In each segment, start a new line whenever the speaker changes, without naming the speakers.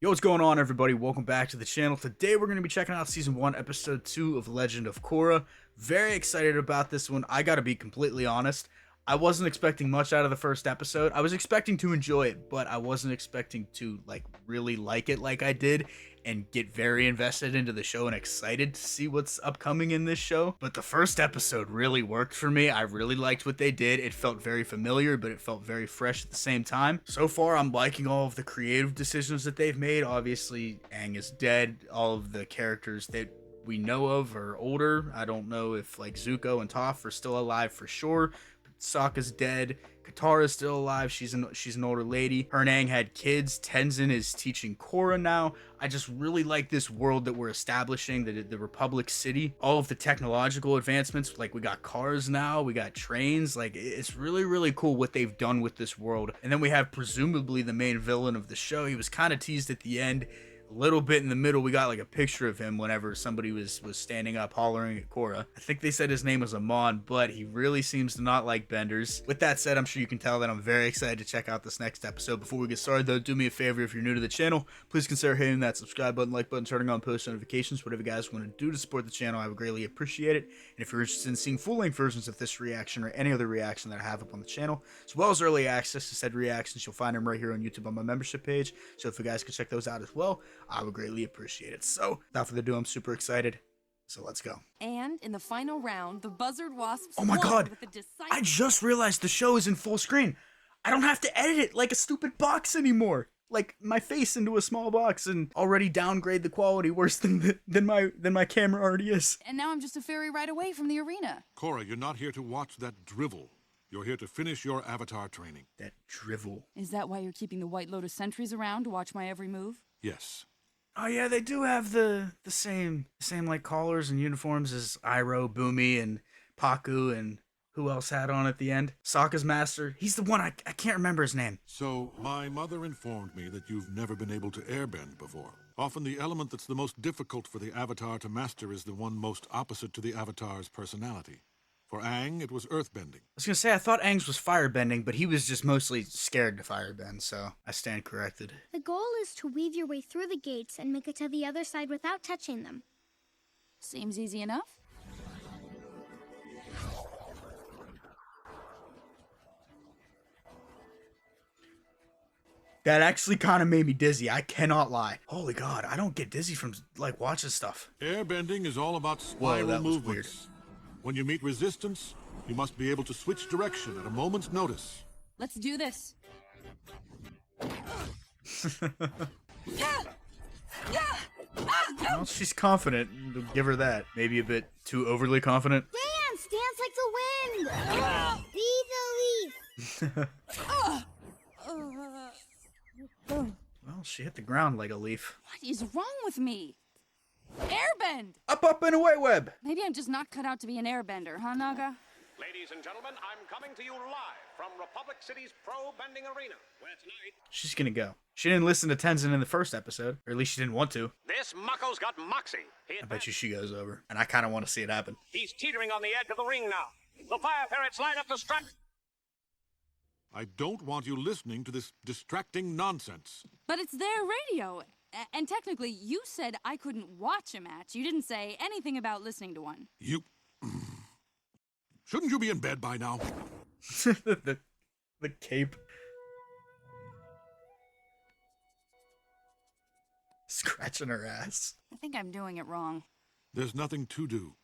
Yo, what's going on, everybody? Welcome back to the channel. Today we're going to be checking out Season 1, Episode 2 of Legend of Korra. Very excited about this one. I gotta be completely honest. I wasn't expecting much out of the first episode. I was expecting to enjoy it, but I wasn't expecting to, really like it like I did and get very invested into the show and excited to see what's upcoming in this show. But the first episode really worked for me. I really liked what they did. It felt very familiar, but it felt very fresh at the same time. So far, I'm liking all of the creative decisions that they've made. Obviously, Aang is dead. All of the characters that we know of are older. I don't know if Zuko and Toph are still alive for sure. Sokka's dead. Katara's still alive. She's an older lady. Her and Aang had kids. Tenzin is teaching Korra now. I just really like this world that we're establishing, the Republic City. All of the technological advancements, we got cars now, we got trains. It's really, really cool what they've done with this world. And then we have presumably the main villain of the show. He was kind of teased at the end. A little bit in the middle, we got a picture of him whenever somebody was standing up hollering at Korra. I think they said his name was Amon, but he really seems to not like benders. With that said, I'm sure you can tell that I'm very excited to check out this next episode. Before we get started though, do me a favor, if you're new to the channel, please consider hitting that subscribe button, like button, turning on post notifications, whatever you guys want to do to support the channel. I would greatly appreciate it. And if you're interested in seeing full-length versions of this reaction or any other reaction that I have up on the channel, as well as early access to said reactions, you'll find them right here on YouTube on my membership page. So if you guys could check those out as well, I would greatly appreciate it. So without further ado, I'm super excited. So let's go.
And in the final round, the buzzard wasps.
Oh my god!
With a
I just realized the show is in full screen. I don't have to edit it like a stupid box anymore. Like my face into a small box and already downgrade the quality worse than my camera already is.
And now I'm just a ferry ride away from the arena.
Korra, you're not here to watch that drivel. You're here to finish your avatar training.
That drivel.
Is that why you're keeping the White Lotus sentries around to watch my every move?
Yes.
Oh yeah, they do have the same collars and uniforms as Iroh, Boomy, and Paku, and who else had on at the end? Sokka's master. He's the one I can't remember his name.
So, my mother informed me that you've never been able to airbend before. Often the element that's the most difficult for the avatar to master is the one most opposite to the avatar's personality. For Aang, it was earthbending.
I was gonna say, I thought Aang's was firebending, but he was just mostly scared to firebend, so I stand corrected.
The goal is to weave your way through the gates and make it to the other side without touching them.
Seems easy enough.
That actually kind of made me dizzy, I cannot lie. Holy god, I don't get dizzy from, watching stuff.
Airbending is all about
Whoa,
spiral
that was
movements. When you meet resistance, you must be able to switch direction at a moment's notice.
Let's do this.
Well, she's confident. Give her that. Maybe a bit too overly confident.
Dance like the wind! Be the leaf!
Well, she hit the ground like a leaf.
What is wrong with me? Airbend!
Up, and away, web!
Maybe I'm just not cut out to be an airbender, huh, Naga?
Ladies and gentlemen, I'm coming to you live from Republic City's Pro Bending Arena, where tonight...
She's gonna go. She didn't listen to Tenzin in the first episode, or at least she didn't want to.
This mucko's got moxie.
I bet you she goes over, and I kind of want to see it happen.
He's teetering on the edge of the ring now. The fire ferrets line up to strike.
I don't want you listening to this distracting nonsense.
But it's their radio. And technically, you said I couldn't watch a match. You didn't say anything about listening to one.
You... Shouldn't you be in bed by now?
the cape. Scratching her ass.
I think I'm doing it wrong.
There's nothing to do.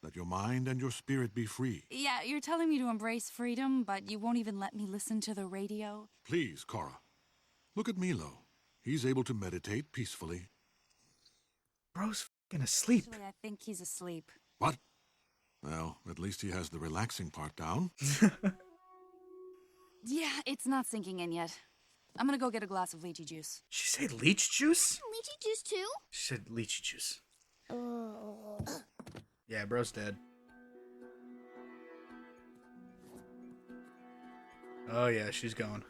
Let your mind and your spirit be free.
Yeah, you're telling me to embrace freedom, but you won't even let me listen to the radio?
Please, Korra. Look at Milo. He's able to meditate peacefully.
Bro's fucking asleep.
Actually, I think he's asleep.
What? Well, at least he has the relaxing part down.
Yeah, it's not sinking in yet. I'm gonna go get a glass of lychee juice.
She said leech juice?
Lychee juice too?
She said lychee juice.
Oh.
Yeah, bro's dead. Oh yeah, she's gone.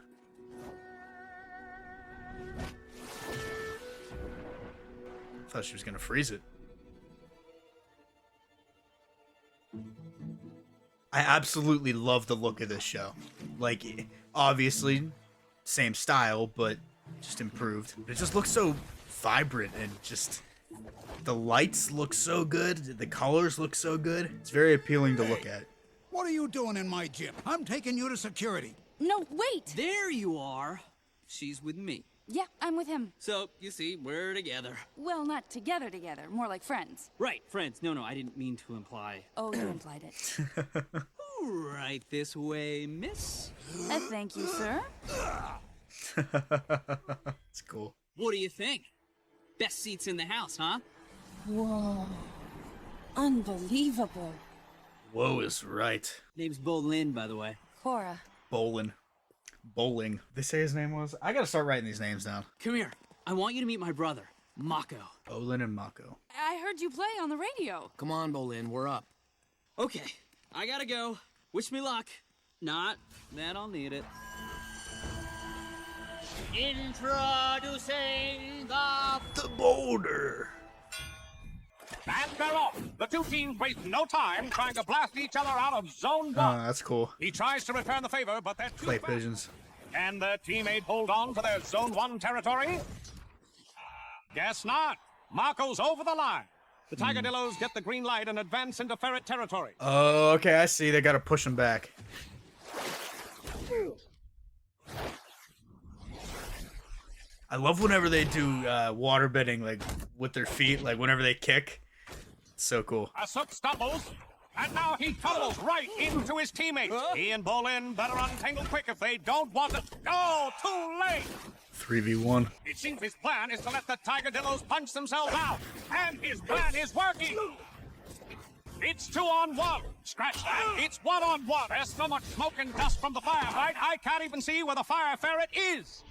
Thought she was gonna freeze it. I absolutely love the look of this show. Obviously, same style, but just improved. It just looks so vibrant and just the lights look so good. The colors look so good. It's very appealing to look at.
What are you doing in my gym? I'm taking you to security.
No, wait!
There you are. She's with me.
Yeah, I'm with him.
So, you see, we're together.
Well, not together, more like friends.
Right, friends. No, I didn't mean to imply.
Oh, you implied it.
Right this way, miss.
Thank you, sir.
It's cool.
What do you think? Best seats in the house, huh?
Whoa. Unbelievable.
Whoa is right.
Name's Bolin, by the way.
Korra.
Bowling. They say his name was? I gotta start writing these names down.
Come here. I want you to meet my brother, Mako.
Bolin and Mako.
I heard you play on the radio.
Come on, Bolin, we're up.
Okay, I gotta go. Wish me luck. Not that I'll need it. Introducing
The boulder.
And they're off. The two teams waste no time trying to blast each other out of zone one.
Oh, that's cool.
He tries to return the favor, but they're too
Clay
fast.
pigeons.
Can their teammate hold on to their zone one territory? Guess not. Mako's over the line. The Tigadillos get the green light and advance into ferret territory.
Oh, okay, I see. They gotta push him back. I love whenever they do water bending, like with their feet, like whenever they kick. It's so cool.
Asuk stumbles, and now he tumbles right into his teammates. He and Bolin better untangle quick if they don't want to. Oh, too late!
3v1.
It seems his plan is to let the Tigadillos punch themselves out, and his plan is working. It's 2-on-1. Scratch that. It's 1-on-1. There's so much smoke and dust from the firefight, I can't even see where the fire ferret is.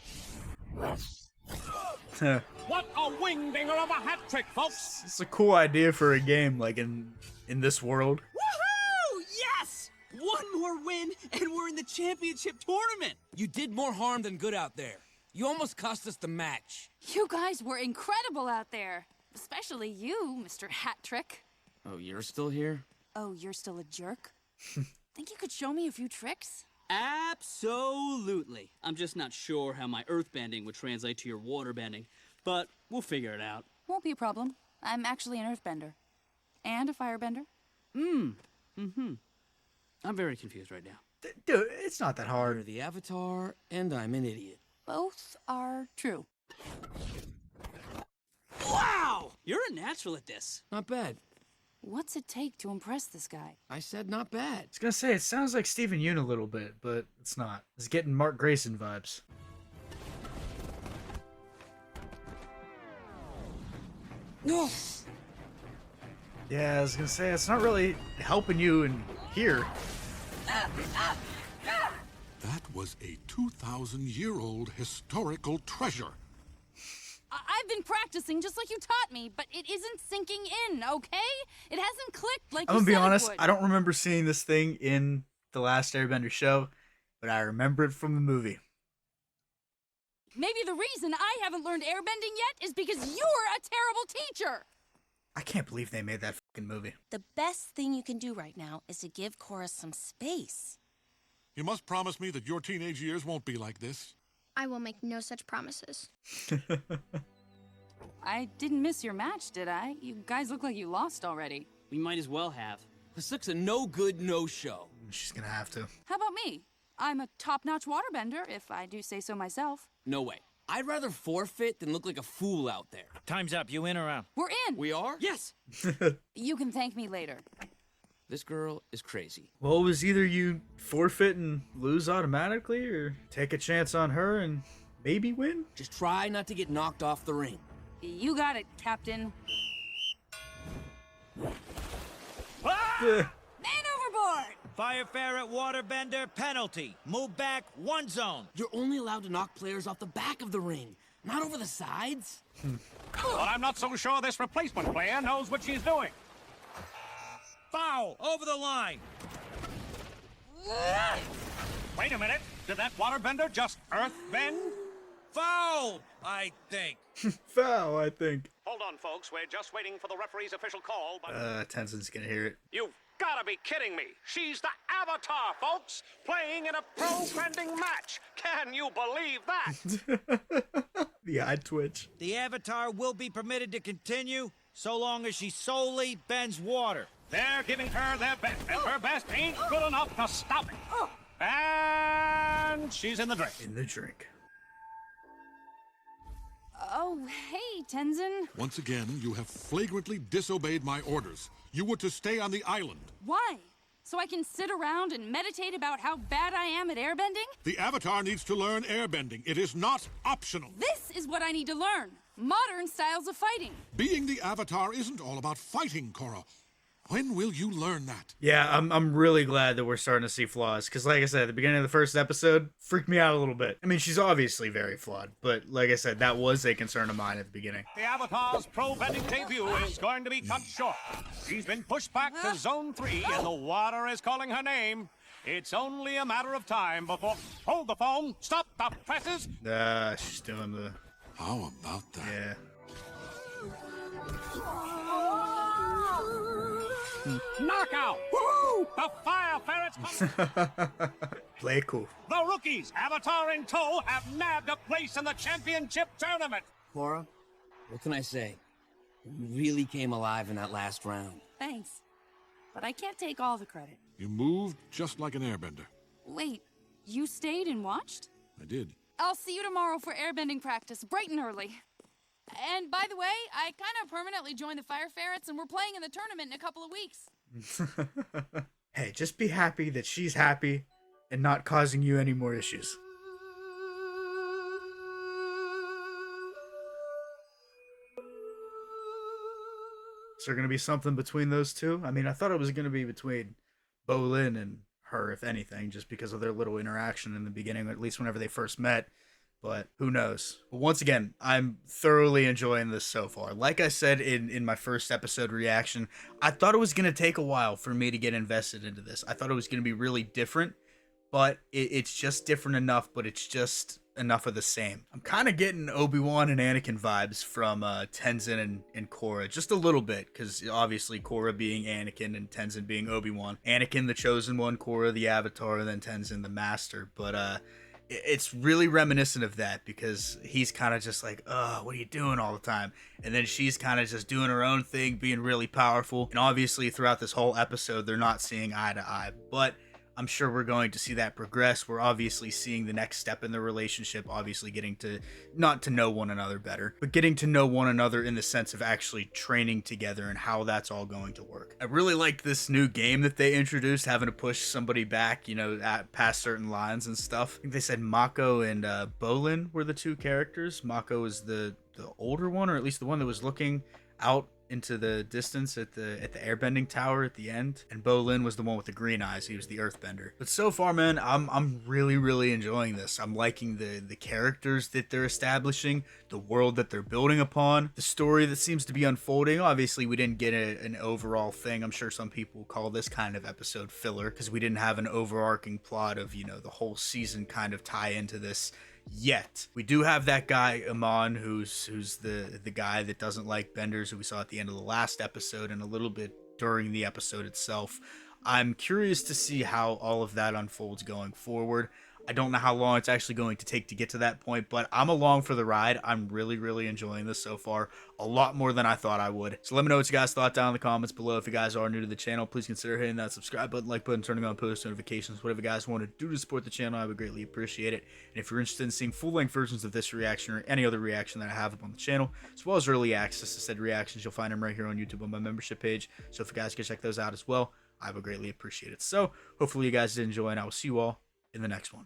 What a wingdinger of a hat trick, folks!
It's a cool idea for a game, like in this world.
Woohoo! Yes! One more win, and we're in the championship tournament.
You did more harm than good out there. You almost cost us the match.
You guys were incredible out there. Especially you, Mr. Hat Trick.
Oh, you're still here?
Oh, you're still a jerk? Think you could show me a few tricks?
Absolutely. I'm just not sure how my earthbending would translate to your waterbending, but we'll figure it out.
Won't be a problem. I'm actually an earthbender. And a firebender.
I'm very confused right now.
Dude, it's not that
You're
hard.
the Avatar, and I'm an idiot.
Both are true.
Wow! You're a natural at this.
Not bad.
What's it take to impress this guy?
I said not bad.
I was gonna say, it sounds like Stephen Yeun a little bit, but it's not. It's getting Mark Grayson vibes.
No.
Yeah, I was gonna say, it's not really helping you in here.
That was a 2,000-year-old historical treasure.
I've been practicing just like you taught me, but it isn't sinking in, okay? It hasn't clicked like
I'm
you
gonna be
said it
honest,
would.
I don't remember seeing this thing in The Last Airbender show, but I remember it from the movie.
Maybe the reason I haven't learned airbending yet is because you're a terrible teacher.
I can't believe they made that fucking movie.
The best thing you can do right now is to give Korra some space.
You must promise me that your teenage years won't be like this.
I will make no such promises.
I didn't miss your match, did I? You guys look like you lost already.
We might as well have.
This looks a no-good, no-show.
She's gonna have to.
How about me? I'm a top-notch waterbender, if I do say so myself.
No way. I'd rather forfeit than look like a fool out there.
Time's up. You in or out?
We're in.
We are?
Yes!
You can thank me later.
This girl is crazy.
Well, it was either you forfeit and lose automatically, or take a chance on her and maybe win.
Just try not to get knocked off the ring.
You got it, Captain.
Man overboard! Fire ferret, waterbender, penalty. Move back, one zone.
You're only allowed to knock players off the back of the ring, not over the sides.
But I'm not so sure this replacement player knows what she's doing.
Foul, over the line.
Wait a minute. Did that waterbender just earth bend?
Foul, I think.
Foul, I think.
Hold on, folks. We're just waiting for the referee's official call, but...
Tenzin's gonna hear it.
You've gotta be kidding me. She's the Avatar, folks, playing in a pro-bending match. Can you believe that?
The eye twitch.
The Avatar will be permitted to continue so long as she solely bends water.
They're giving her their best, and her best ain't good enough to stop it. And she's in the drink.
In the drink.
Oh, hey, Tenzin.
Once again, you have flagrantly disobeyed my orders. You were to stay on the island.
Why? So I can sit around and meditate about how bad I am at airbending?
The Avatar needs to learn airbending. It is not optional.
This is what I need to learn. Modern styles of fighting.
Being the Avatar isn't all about fighting, Korra. When will you learn that?
Yeah, I'm really glad that we're starting to see flaws, because like I said, at the beginning of the first episode, freaked me out a little bit. I mean, she's obviously very flawed, but like I said, that was a concern of mine at the beginning.
The Avatar's pro-bending debut is going to be cut short. She's been pushed back to Zone 3, and the water is calling her name. It's only a matter of time before... Hold the phone! Stop the presses!
She's doing the...
How about that?
Yeah.
Knockout! Woo! The fire ferrets...
Play it cool.
The rookies, Avatar in tow, have nabbed a place in the championship tournament.
Korra, what can I say? You really came alive in that last round.
Thanks. But I can't take all the credit.
You moved just like an airbender.
Wait, you stayed and watched?
I did.
I'll see you tomorrow for airbending practice, bright and early. And by the way, I kind of permanently joined the Fire Ferrets, and we're playing in the tournament in a couple of weeks.
Hey, just be happy that she's happy and not causing you any more issues. Is there going to be something between those two? I mean, I thought it was going to be between Bolin and her, if anything, just because of their little interaction in the beginning, or at least whenever they first met. But who knows? But once again, I'm thoroughly enjoying this so far. Like I said in my first episode reaction, I thought it was going to take a while for me to get invested into this. I thought it was going to be really different, but it's just different enough, but it's just enough of the same. I'm kind of getting Obi-Wan and Anakin vibes from Tenzin and Korra, just a little bit, because obviously Korra being Anakin and Tenzin being Obi-Wan. Anakin the Chosen One, Korra the Avatar, and then Tenzin the Master. But it's really reminiscent of that, because he's kind of just like, what are you doing all the time? And then she's kind of just doing her own thing, being really powerful. And obviously throughout this whole episode, they're not seeing eye to eye, but I'm sure we're going to see that progress. We're obviously seeing the next step in the relationship, obviously getting to, not to know one another better, but getting to know one another in the sense of actually training together and how that's all going to work. I really like this new game that they introduced, having to push somebody back, you know, past certain lines and stuff. I think they said Mako and Bolin were the two characters. Mako is the older one, or at least the one that was looking out into the distance at the airbending tower at the end, and Bolin was the one with the green eyes. He was the earthbender. But so far, man, I'm really enjoying this. I'm liking the characters that they're establishing, the world that they're building upon, the story that seems to be unfolding. Obviously we didn't get an overall thing. I'm sure some people call this kind of episode filler, because we didn't have an overarching plot of, you know, the whole season kind of tie into this yet. We do have that guy Amon, who's the guy that doesn't like benders, who we saw at the end of the last episode and a little bit during the episode itself. I'm curious to see how all of that unfolds going forward. I don't know how long it's actually going to take to get to that point, but I'm along for the ride. I'm really enjoying this so far, a lot more than I thought I would. So let me know what you guys thought down in the comments below. If you guys are new to the channel, please consider hitting that subscribe button, like button, turning on post notifications, whatever you guys want to do to support the channel. I would greatly appreciate it. And if you're interested in seeing full-length versions of this reaction or any other reaction that I have up on the channel, as well as early access to said reactions, you'll find them right here on YouTube on my membership page. So if you guys can check those out as well, I would greatly appreciate it. So hopefully you guys did enjoy, and I will see you all in the next one.